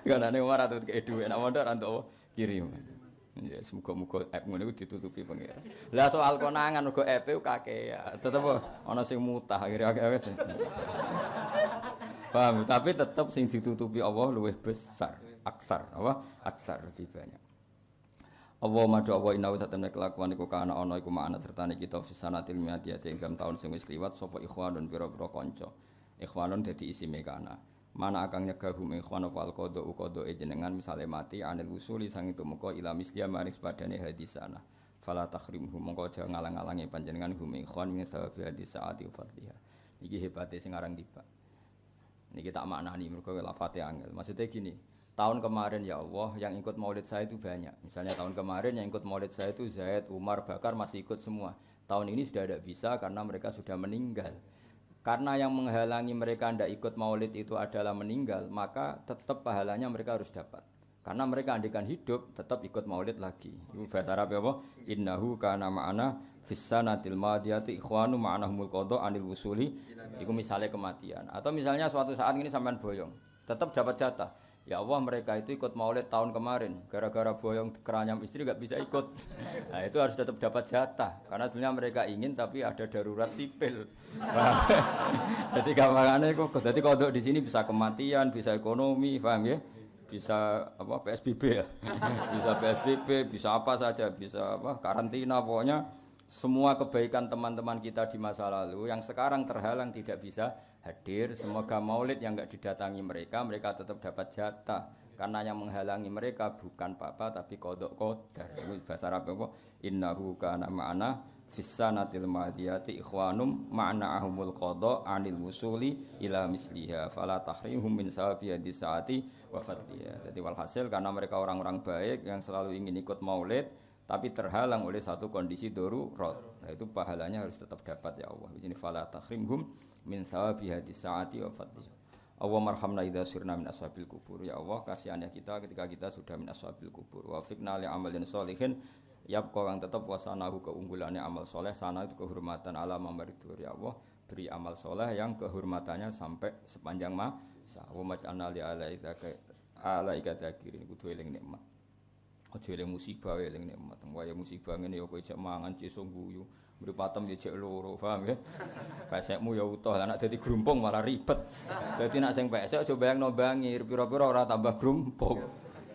Karena nek omah ra entuk dhuwit, nek mondok ra entuk kirim. Ya semoga-moga app ngono iku ditutupi pengira. Lah soal konangan mergo app ku kakean. Tetep ana sing mutah akhire akeh. Paham, tapi tetep sing ditutupi Allah luwih besar. Aksar, apa? Aksar lebih banyak. Allah madu Allah inna wa satamna kelakuan iku kana ana iku makna sertane kita fisanatil miati ing tahun sing wis kliwat sapa ikhwanun pira-pira kanca. Ikhwanun dadi isime kana. Mana akan nyegah hum ikhwan apa alqada uqada jenengan misale mati anil usuli sang itu mengko ila misliya maring padane hadisana. Fala takhrimhum mengko aja ngalang-alangi panjenengan hum ikhwan min sawabi hadisati fadliha. Iki hebate sing aran tiba. Niki tak maknani mergo lafate angel. Maksudnya gini, tahun kemarin ya Allah yang ikut maulid saya itu banyak. Misalnya tahun kemarin yang ikut maulid saya itu Zaid, Umar, Bakar masih ikut semua. Tahun ini sudah tidak bisa karena mereka sudah meninggal. Karena yang menghalangi mereka tidak ikut maulid itu adalah meninggal, maka tetap pahalanya mereka harus dapat. Karena mereka andikan hidup tetap ikut maulid lagi. Itu bahasa Arab apa? Innahu kana ma'ana fissanatil madiyati ikhwanu ma'anahumul qada anil wusuli. Itu misalnya kematian. Atau misalnya suatu saat ini sampean boyong, tetap dapat jatah. Ya Allah mereka itu ikut maulid tahun kemarin. Gara-gara boyong keranyam istri gak bisa ikut. Nah itu harus tetap dapat jatah. Karena sebenarnya mereka ingin tapi ada darurat sipil. Jadi gampangannya kok. Jadi kodok di sini bisa kematian, bisa ekonomi, paham ya? Bisa apa PSBB ya, bisa PSBB, bisa apa saja, bisa apa karantina, pokoknya semua kebaikan teman-teman kita di masa lalu yang sekarang terhalang tidak bisa hadir. Semoga maulid yang enggak didatangi mereka tetap dapat jatah karena yang menghalangi mereka bukan papa tapi kodok qadar. Itu bahasa Arab apa? Innahu kana ma'ana fissanatil mahdiyati ikhwanum ma'na'ahumul qada anil wusuli ila misliha fala tahrimhum min sawabi saati wa fadliha. Jadi walhasil karena mereka orang-orang baik yang selalu ingin ikut maulid tapi terhalang oleh satu kondisi darurat. Nah itu pahalanya harus tetap dapat ya Allah. Jadi fala tahrimhum min sawabi saati wa fadliha. Allah marhamna idza sirna min ashabil kubur. Ya Allah kasihannya kita ketika kita sudah min ashabil kubur. Wa fiqna li amalin sholihin. Yap kau yang tetap wasanahu keunggulannya amal soleh, sana itu kehormatan alam amaridur ya Allah, beri amal soleh yang kehormatannya sampai sepanjang masa. Wa maj'alna li alaika dzakirin kudu eling nikmat. Aja eling musibah eling nikmat. Waya musibah ngene ya kowe jek mangan cesuk guyu. Mripatem ya jek loro, paham ya? Pesekmu ya utuh, lah nek dadi grumpung malah ribet. Dadi nek sing pesek aja bayangno bangi, pira-pira ora tambah grumpung.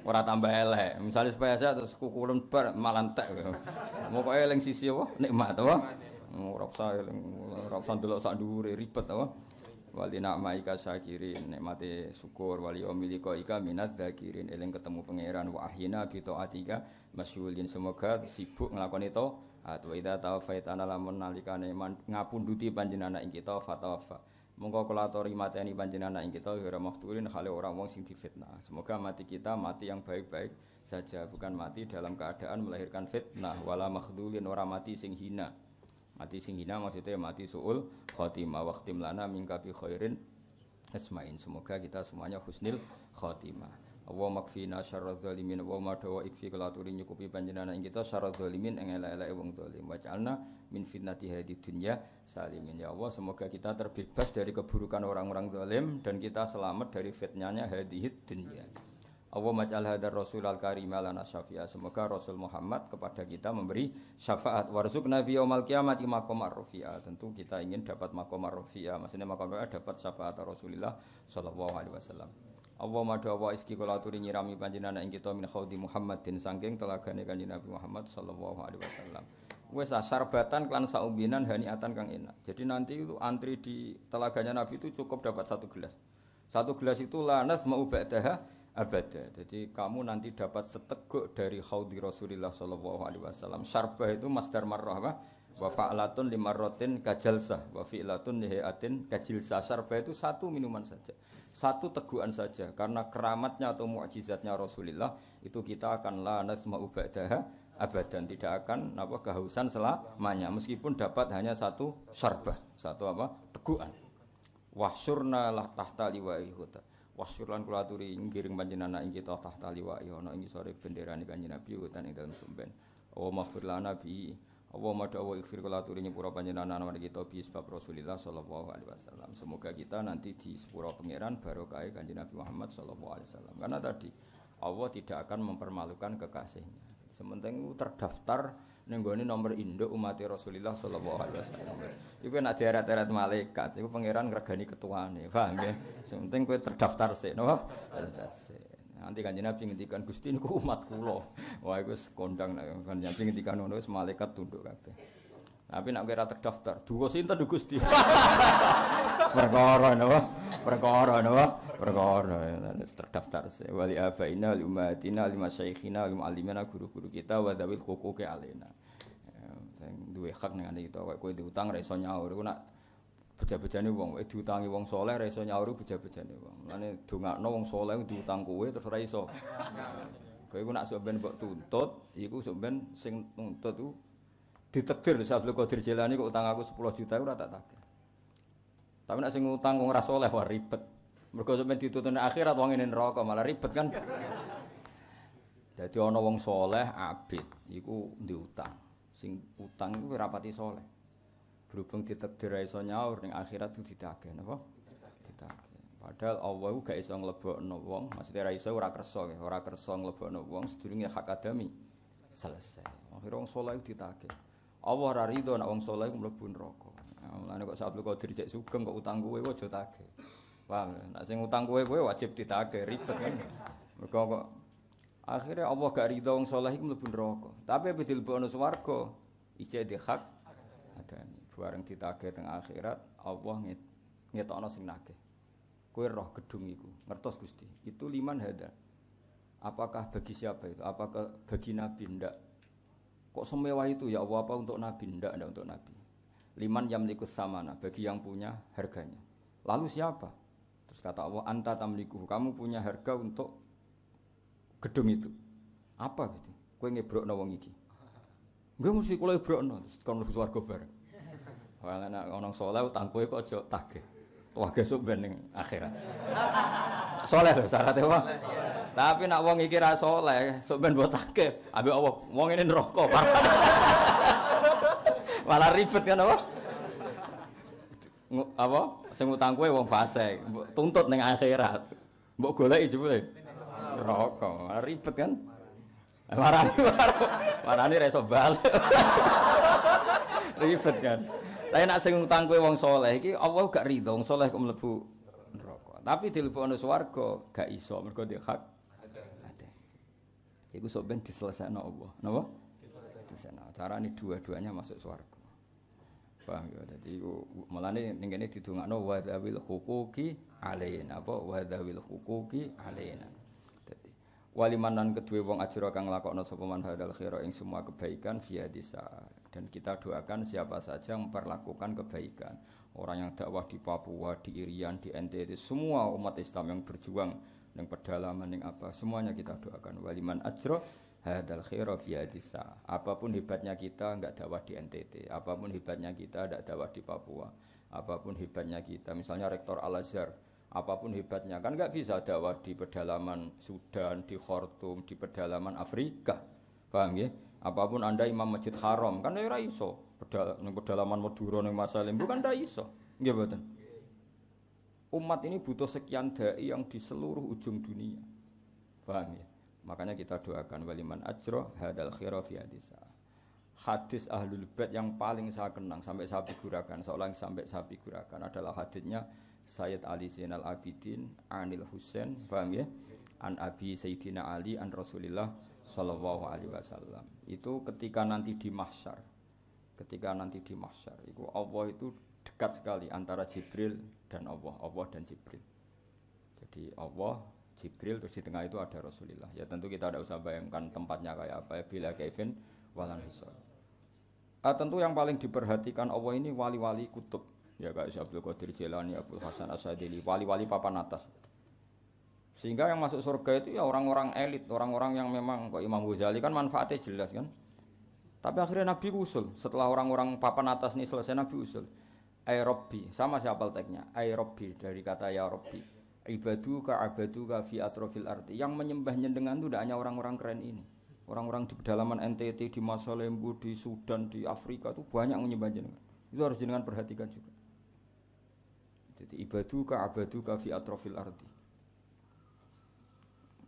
Ora tambah elek. Misale pesek terus kukulen bar malah entek. Mokoke eling sisi apa? Nikmat apa? Ora usah ndelok sak dhuwure ribet apa? Wali na'maika syakirin nikmate syukur wali omilika ika minat zakirin eling ketemu pangeran wa ahyina bi taatika masyghulin semoga sibuk nglakoni to wa idza tawaffaitana lamun nalikane ngapunduti panjenengan ing kita fatawafa monggo kula aturi mateni panjenengan ing kita ora maftulin khale ora wong sing difitnah semoga mati kita mati yang baik-baik saja bukan mati dalam keadaan melahirkan fitnah wala makhdulin ora mati sing hina. Mati sing hina maksudnya mati su'ul khotimah waqtim lana mingka bi khairin asmain. Semoga kita semuanya husnil khotimah. Allahumma kfina syarradz zalimin wa ma dawa ikfi kelaturi nyukupi panjenengan ing kita syarradz zalimin ing elek-eleke wong zalim. Waj'alna min fitnati hadid dunya salimin. Ya Allah, semoga kita terbebas dari keburukan orang-orang zalim dan kita selamat dari fitnahnya hadid dunya. Allah maj'al hadar rasul al-karim lana syafi'a. Semoga Rasul Muhammad kepada kita memberi syafaat. Warzuqna fi yaumil qiyamati maqamar rafi'a. Tentu kita ingin dapat maqamar rafi'a. Maksudnya maqamar dapat syafaat Rasulullah sallallahu alaihi wasallam. Allah madhawa iski kula aturi nyirami panjenengan ing kita min khaudi Muhammadin saking telagane Kanjeng Nabi Muhammad sallallahu alaihi wasallam. Wes sarbatan klan saumbinan haniatan kang enak. Jadi nanti itu antri di telaganya Nabi itu cukup dapat 1 gelas. 1 gelas itu lanas mau ba'daha abada. Jadi kamu nanti dapat seteguk dari khaudi Rasulullah sallallahu alaihi wasallam. Syarbah itu masdar marrah apa? Wa fa'latun limarratin kajalsah wa fi'latun lihatin kajilsah. Syarbah itu 1 minuman saja. 1 tegukan saja karena keramatnya atau mukjizatnya Rasulullah itu kita akan la nasma'u ba'daha abadan, tidak akan kehausan selamanya meskipun dapat hanya 1 syarbah, 1 tegukan. Wahsyurna lah tahta liwa'i huta. Wasyurlan kula aturi ngiring panjenengan ing kita tahta liwa'i ana ing sore benderane Kanjeng Nabi hutan ing dalem sumben. Wa maghfir lana bi. Allah madhawa ighfir kula aturi nyepura panjenengan ana kita bi sebab Rasulullah sallallahu alaihi wasallam. Semoga kita nanti di sepura pangeran barokah Kanjeng Nabi Muhammad sallallahu alaihi wasallam. Karena tadi Allah tidak akan mempermalukan kekasihnya. Sementing terdaftar ning gone nomor induk umat Rasulullah sallallahu alaihi wasallam. Iku nek dieret-eret malaikat, iku pangeran ngregani ketuane, paham nggih? Sementing kowe terdaftar sik, napa? Terdaftar sik. Nanti Kanjeng Nabi ngendikan Gusti niku umat kula. Wah iku wis kondang nek Kanjeng Nabi ngendikan ngono wis malaikat tunduk kabeh. Tapi nek ora terdaftar, duwa sinten Gusti? Perkara napa? Perkara terdaftar sik. Wali abaina li ummatina li masyayikhina li muallimina guru-guru kita wa dzawil huquqi alaina. Sing duwe hak ning ngene kita kowe diutang ra iso nyaur iku nak beja-bejane wong diutangi wong saleh ra iso nyaur beja-bejane wong. Mane dongakno wong saleh diutang kowe terus ra iso. Kowe iku nak sampean mbok tuntut iku sampean sing nuntut iku ditakdir Abdul Qadir Jilani kok utang aku 10 juta ora tak tagih. Tapi nek sing utang wong ora saleh wah ribet. Mergo sampeyan dituntut nek akhirat wong ngene neraka malah ribet kan. Dadi ana wong saleh abid iku diutang. Sing utang iku ora pati saleh. Berhubung ditakdir ra iso nyaur ning akhirat itu ditagih napa? Ditagih. Padahal Allah iku gak iso nglebokno wong, maksudnya ra iso ora kersa nglebokno wong sedurunge hak adami selesai. Akhire wong saleh iku ditagih. Allah ora rido nek wong saleh iku mlebu neraka. Mulane kok Abdul Qadir cek sugeng kok utang kowe aja tagih. Wah, nek sing utang kowe wajib ditagih, ribet kan. Mergo kok akhire Allah gak rido wong saleh iku mlebu neraka. Tapi ape dilebokno swarga, ijek di hak adami. Bareng ditagih teng akhirat, Allah ngetokno sing nagih. Kowe roh gedung iku, ngertos Gusti. Itu liman hada. Apakah bagi siapa itu? Apakah bagi Nabi ndak? Kok semewah itu ya Allah apa untuk Nabi? Ndak untuk Nabi. Liman yamlikus samana, bagi yang punya harganya. Lalu siapa? Terus kata Allah, anta tamliku, kamu punya harga untuk gedung itu. Apa gitu? Kowe ngebrokno wong iki. Enggak mesti kula ngebrokno, terus kon mlebu swarga bareng. Wah nek ana saleh utang kowe kok aja tagih. Wah gesuk ben ning akhirat. Saleh lho syaratnya wah. Tapi nak wong iki ra saleh, sok ben mbok tagih, ambek Allah, wong ini neraka. Malah ribet kan apa? Apa? Sing utang kowe wong fasik, mbok tuntut ning akhirat. Mbok goleki jebule neraka. Ribet kan? Marani ra iso balik. Ribet kan. Tapi nek sing utang kowe wong saleh iki Allah gak ridho wong saleh kok mlebu neraka. Tapi dilebokno swarga gak iso mergo ndek hak. Iku sok ben diselesaikno Allah. Napa? Diselesaikno. Carane dua-duanya masuk swarga. Paham ya? Dadi iku mulane ning kene didongakno wa dzawil huquqi alaina apa wa dzawil huquqi alaina. Dadi walimanan kedue wong ajra kang nglakokno sapa man hadal khaira ing semua kebaikan via disa. Dan kita doakan siapa saja yang memperlakukan kebaikan. Orang yang dakwah di Papua, di Irian, di NTT, semua umat Islam yang berjuang yang pedalaman yang apa, semuanya kita doakan. Waliman ajra hadal khaira fi hadisa. Apapun hebatnya kita enggak dakwah di NTT, apapun hebatnya kita enggak dakwah di Papua, apapun hebatnya kita, misalnya Rektor Al-Azhar, apapun hebatnya kan enggak bisa dakwah di pedalaman Sudan, di Khartoum, di pedalaman Afrika. Paham ya? Apapun Anda imam Masjid Haram kan ora iso. Pedalaman Madura ning Masalim bukan ndak iso. Nggih mboten. Umat ini butuh sekian dai yang di seluruh ujung dunia. Paham ya? Makanya kita doakan waliman ajra hadal khaira fi hadisa. Hadis Ahlul Bait yang paling saya kenang sampai saya figurakan, seolah sampai saya figurakan adalah hadisnya Sayyid Ali Zainal Abidin Anil Husain, paham ya? An Abi Sayyidina Ali an Rasulillah sallallahu alaihi wasallam. Itu ketika nanti di mahsyar. Ketika nanti di mahsyar, itu Allah itu dekat sekali antara Jibril dan Allah dan Jibril. Jadi Allah, Jibril, terus di tengah itu ada Rasulullah. Ya tentu kita tidak usah bayangkan tempatnya kayak apa ya, bila kaifin walan hisab. Tentu yang paling diperhatikan Allah ini wali-wali kutub. Ya kayak Abdul Qadir Jailani, Abdul Hasan Asyadili, wali-wali papan atas. Sehingga yang masuk surga itu ya orang-orang elit, orang-orang yang memang kok Imam Ghazali kan manfaatnya jelas kan. Tapi akhirnya Nabi usul, setelah orang-orang papan atas ini selesai Nabi usul. Ay Rabbi, sama siapa teknya? Ay Rabbi dari kata ya Rabbi. Ibaduka abaduka fi atrofil arti. Yang menyembah nyendengan itu tidak hanya orang-orang keren ini. Orang-orang di pedalaman NTT, di Masalembu, di Sudan, di Afrika itu banyak menyembah jenengan. Itu harus jenengan perhatikan juga. Jadi ibaduka abaduka fi atrofil arti.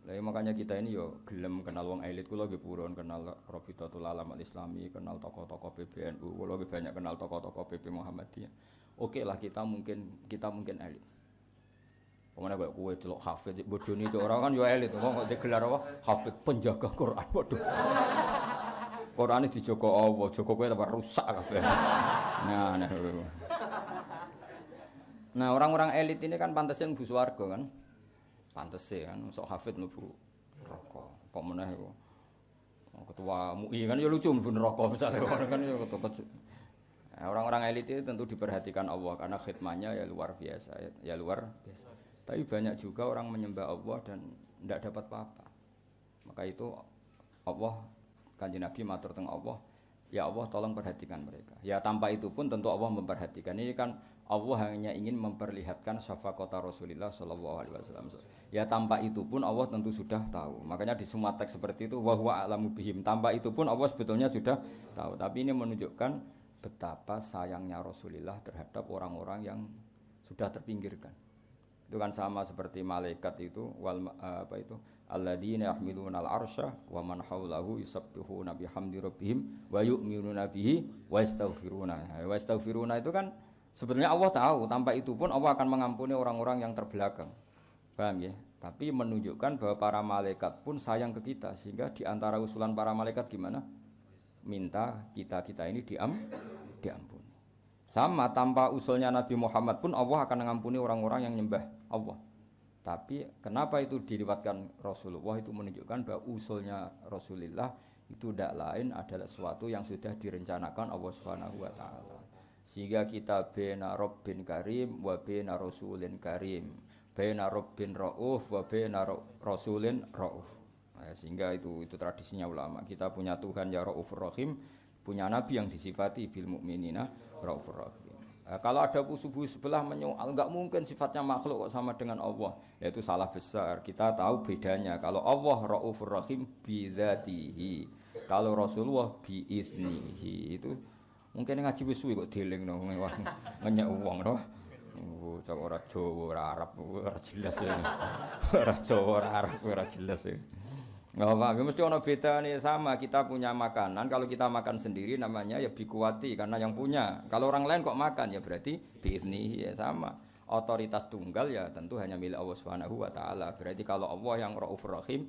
Lah makanya kita ini yo gelem kenal wong elit, kula nggih purun kenal Rabitatul Alam Al-Islami, kenal tokoh-tokoh PBNU, kula nggih banyak kenal tokoh-tokoh PP Muhammadiyah. Oke lah kita mungkin elit. Pemane kok kowe celok hafid bodoni cok ora kan yo elit, kok digelar apa? Hafid penjaga Quran. Waduh. Qurane dijaga Allah, jaga kowe tambah rusak kabeh. Nah, orang-orang elit ini kan pantasnya mlebu swarga kan. Pantes kan sok hafid mlebu neraka. Kok meneh iku. Ketua MUI kan ya lucu mlebu neraka misale kan ya ketua. Orang-orang elit itu tentu diperhatikan Allah karena khidmahnya ya luar biasa. Tapi banyak juga orang menyembah Allah dan tidak dapat apa-apa. Maka itu Allah Kanjeng Nabi matur teng Allah, ya Allah tolong perhatikan mereka. Ya tanpa itu pun tentu Allah memperhatikan. Ini kan Allah hanya ingin memperlihatkan syafaqata Rasulullah sallallahu alaihi wasallam. Ya tanpa itu pun Allah tentu sudah tahu. Makanya di semua teks seperti itu wa huwa a'lamu bihim. Tanpa itu pun Allah sebetulnya sudah tahu. Tapi ini menunjukkan betapa sayangnya Rasulullah terhadap orang-orang yang sudah terpinggirkan. Itu kan sama seperti malaikat itu alladzina yahmiluna al-arsya wa man haulahu yusabbihuna bihamdi rabbihim wa yu'minuna bihi wa yastaghfiruna. Wa yastaghfiruna itu kan sebetulnya Allah tahu, tanpa itu pun Allah akan mengampuni orang-orang yang terbelakang. Paham ya? Tapi menunjukkan bahwa para malaikat pun sayang ke kita, sehingga di antara usulan para malaikat gimana? Minta kita ini diampuni. Sama tanpa usulnya Nabi Muhammad pun Allah akan mengampuni orang-orang yang nyembah Allah. Tapi kenapa itu diriwayatkan Rasulullah, itu menunjukkan bahwa usulnya Rasulullah itu tidak lain adalah sesuatu yang sudah direncanakan Allah Subhanahu wa taala. Sehingga kita bena Rabbin Karim wa bena Rasulin Karim, bena Rabbin Rauf wa bena Rasulin Rauf. Sehingga itu tradisinya ulama. Kita punya Tuhan ya Raufur Rahim, punya Nabi yang disifati bil mukminina Raufur Rahim. Kalau ada subuh sebelah menyoal, enggak mungkin sifatnya makhluk kok sama dengan Allah. Ya itu salah besar. Kita tahu bedanya. Kalau Allah Raufur Rahim bidzatihi, kalau Rasulullah biiznihi. Itu mungkin ngaji wis suwi kok dieling no ngenyek wong no. Cak ora Jawa ora Arab ora jelas ya. Ora Jawa ora Arab ora jelas ya. Nggak apa, ya mesti ono beda nih sama kita punya makanan. Kalau kita makan sendiri namanya ya bikuati karena yang punya. Kalau orang lain kok makan ya berarti biizni ya sama. Otoritas tunggal ya tentu hanya milik Allah Subhanahu wa taala. Berarti kalau Allah yang Raufur Rahim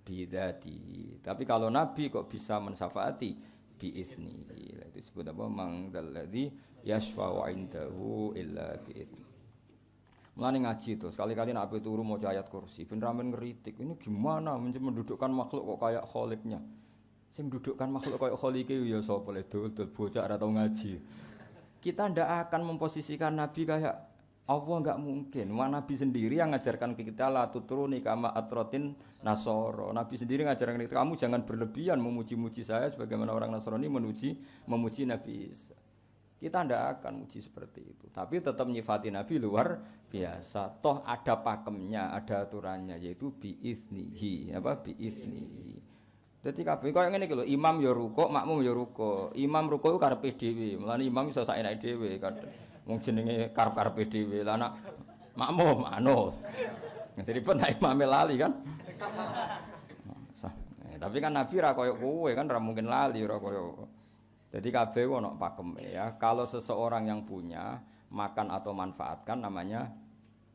bidzati. Tapi kalau Nabi kok bisa mensyafaati biizni. Itu disebut apa? Mangdalladzi yashfa'u 'indahu illa biizni. Mulane ngaji tuh, sekali-kali nak turu maca ayat kursi, ben ramen ngeritik. Ini gimana mendudukkan makhluk kok kayak kholiknya? Sing mendudukkan makhluk kayak kholike ya sapa le dul bocah ora tau ngaji. Kita ndak akan memposisikan Nabi kayak Allah, enggak mungkin. Nabi sendiri yang ngajarkan ke kita la tutruni kama atrotin nasoro. Nabi sendiri ngajarkan kita, kamu jangan berlebihan memuji-muji saya sebagaimana orang Nasrani memuji Nabi Isa. Kita tidak akan muji seperti itu. Tapi tetap nyifati Nabi luar biasa. Toh ada pakemnya, ada aturannya, yaitu biiznihi. Apa? Biiznihi. Jadi kabeh kaya ngene iki lho, imam ya rukuk, makmum ya rukuk. Imam rukuk ku karepe dhewe. Mulane imam iso saenake dhewe. Wong jenenge karep-karepe dhewe. Lah anak makmum anut. Jadi pun nek imame lali kan. Tapi kan Nabi ra koyo kowe kan ra mungkin lali ora koyo. Jadi kabeh ono pakem ya. Kalau seseorang yang punya makan atau manfaatkan namanya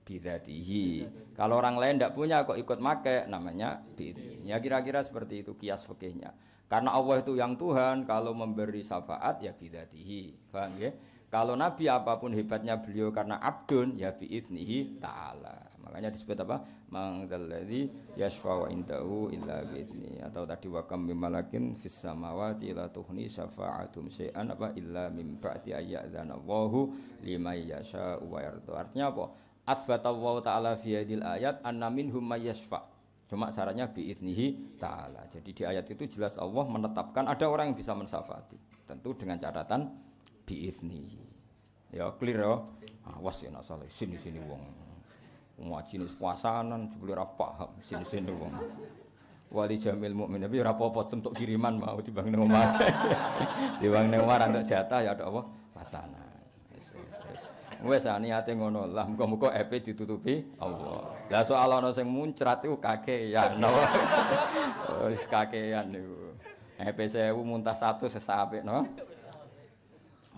bidzatihi. Kalau orang lain tidak punya kok ikut make namanya bidzatihi. Ya kira-kira seperti itu kias fikihnya. Karena Allah itu yang Tuhan, kalau memberi syafaat ya bidzatihi. Paham ya? Kalau Nabi apapun hebatnya beliau karena abdun ya biiznihi ta'ala. Makanya disebut apa? Mangdalladzi yashfa'u 'indahu illa bi'izni. Atau tadi wa kam malakin fis samawati la tughni syafa'atum syai'an apa illa min ba'di ayyadzana Allahu liman yasha'u wa yarda. Artinya apa? Asbata Allah taala fi hadil ayat anna minhum may yashfa'. Cuma syaratnya biiznihi ta'ala. Jadi di ayat itu jelas Allah menetapkan ada orang yang bisa mensyafaati. Tentu dengan catatan biiznihi. Ya clear ya. Awas ya nak salah sini wong. Ngaji nis puasanan jebule ora paham sini wong. Wali jamil mukmin tapi ora apa-apa untuk kiriman mau dibang nang omah. Dibang nang omah entuk jatah ya ada apa? Pasanan. Wis niate ngono lah muga-muga epe ditutupi Allah. Lah soal ana sing muncrat iku kakean. Wis kakean niku. Epe 1000 muntah 100 sesapik no.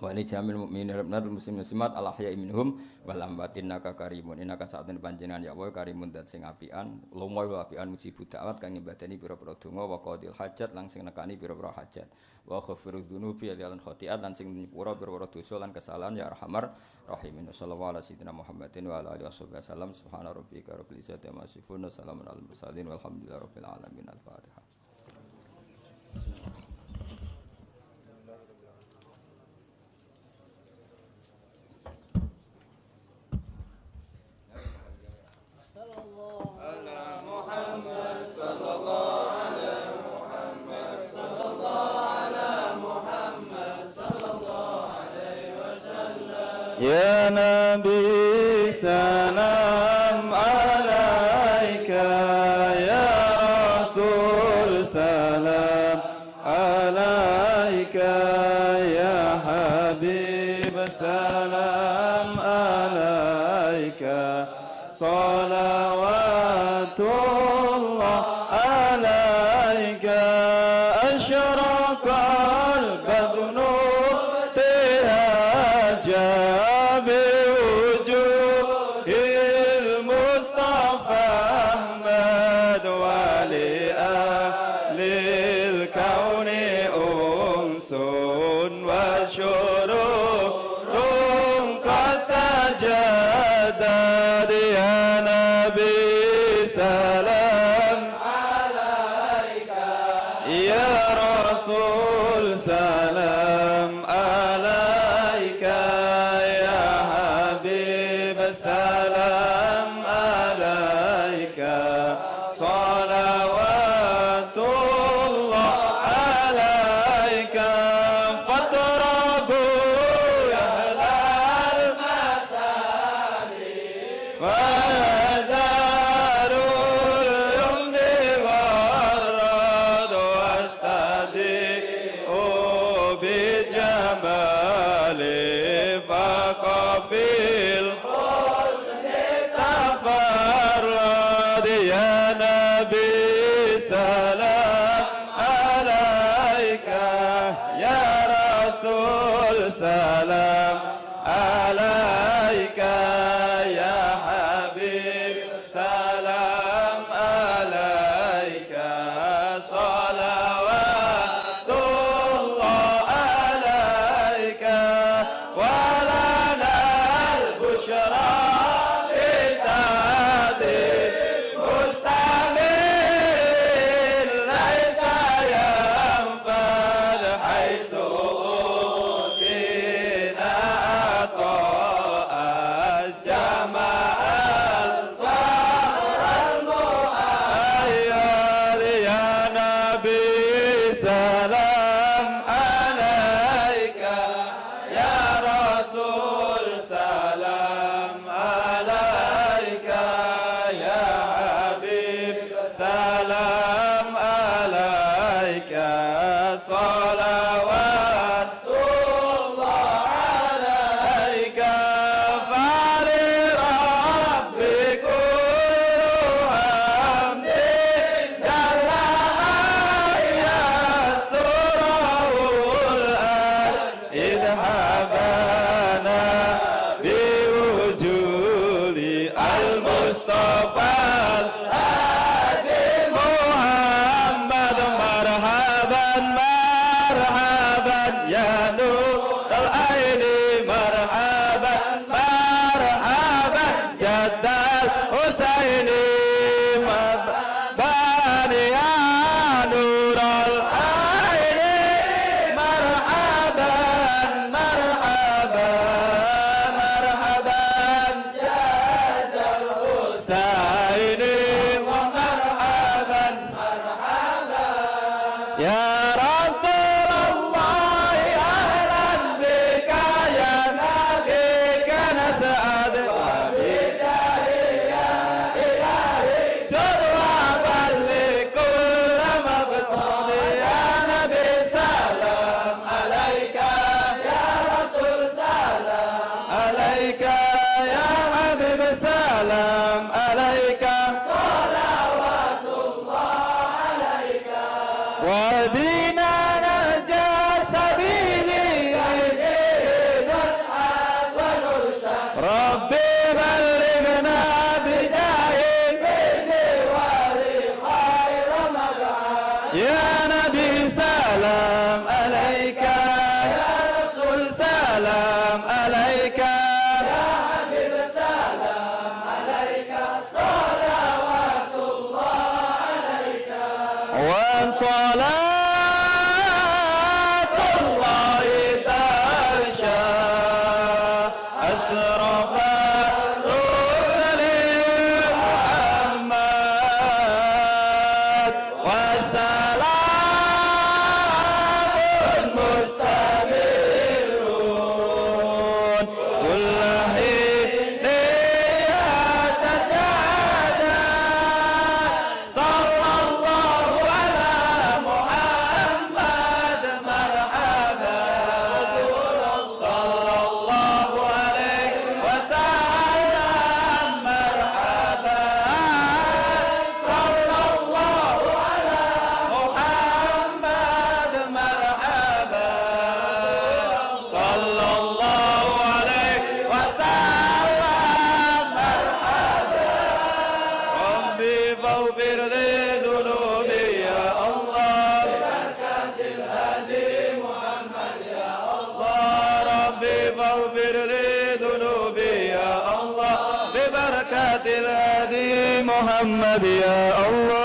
Wali jamil mukminin rabbil muslimin muslimat al ahya'i minhum wal amwatin naka karimun innaka sa'atun panjenengan ya wa karimun dat sing apian lumoy apian muji budawat kang nyembadani pira-pira donga wa qadil hajat lan sing nekani pira-pira hajat wa ghafirudz dzunubi lan khotiat lan sing nyepura pira-pira dosa lan kesalahan ya arhamar rahimin sallallahu alaihi wasallam Muhammadin wa ala alihi wasallam subhana rabbika rabbil izzati amma yasifun salamun alal mursalin walhamdulillahi rabbil alamin al-fatihah. Ya Nabi salam alaika, ya Rasul salam alaika, ya Habib salam alaika, salawatullah alaika, asyraqal badru tihaja salam alaika, ya Habib salam alaika, salawatullah alaika, fatrabu ya ahlal masali fazarul yumni gharrad wastadi fil husni tafarrad ya Nabi salam alaika ya Rasul salam alaika ya Habib salam alaika salawatullah alaika walana al-bushra محمد يا الله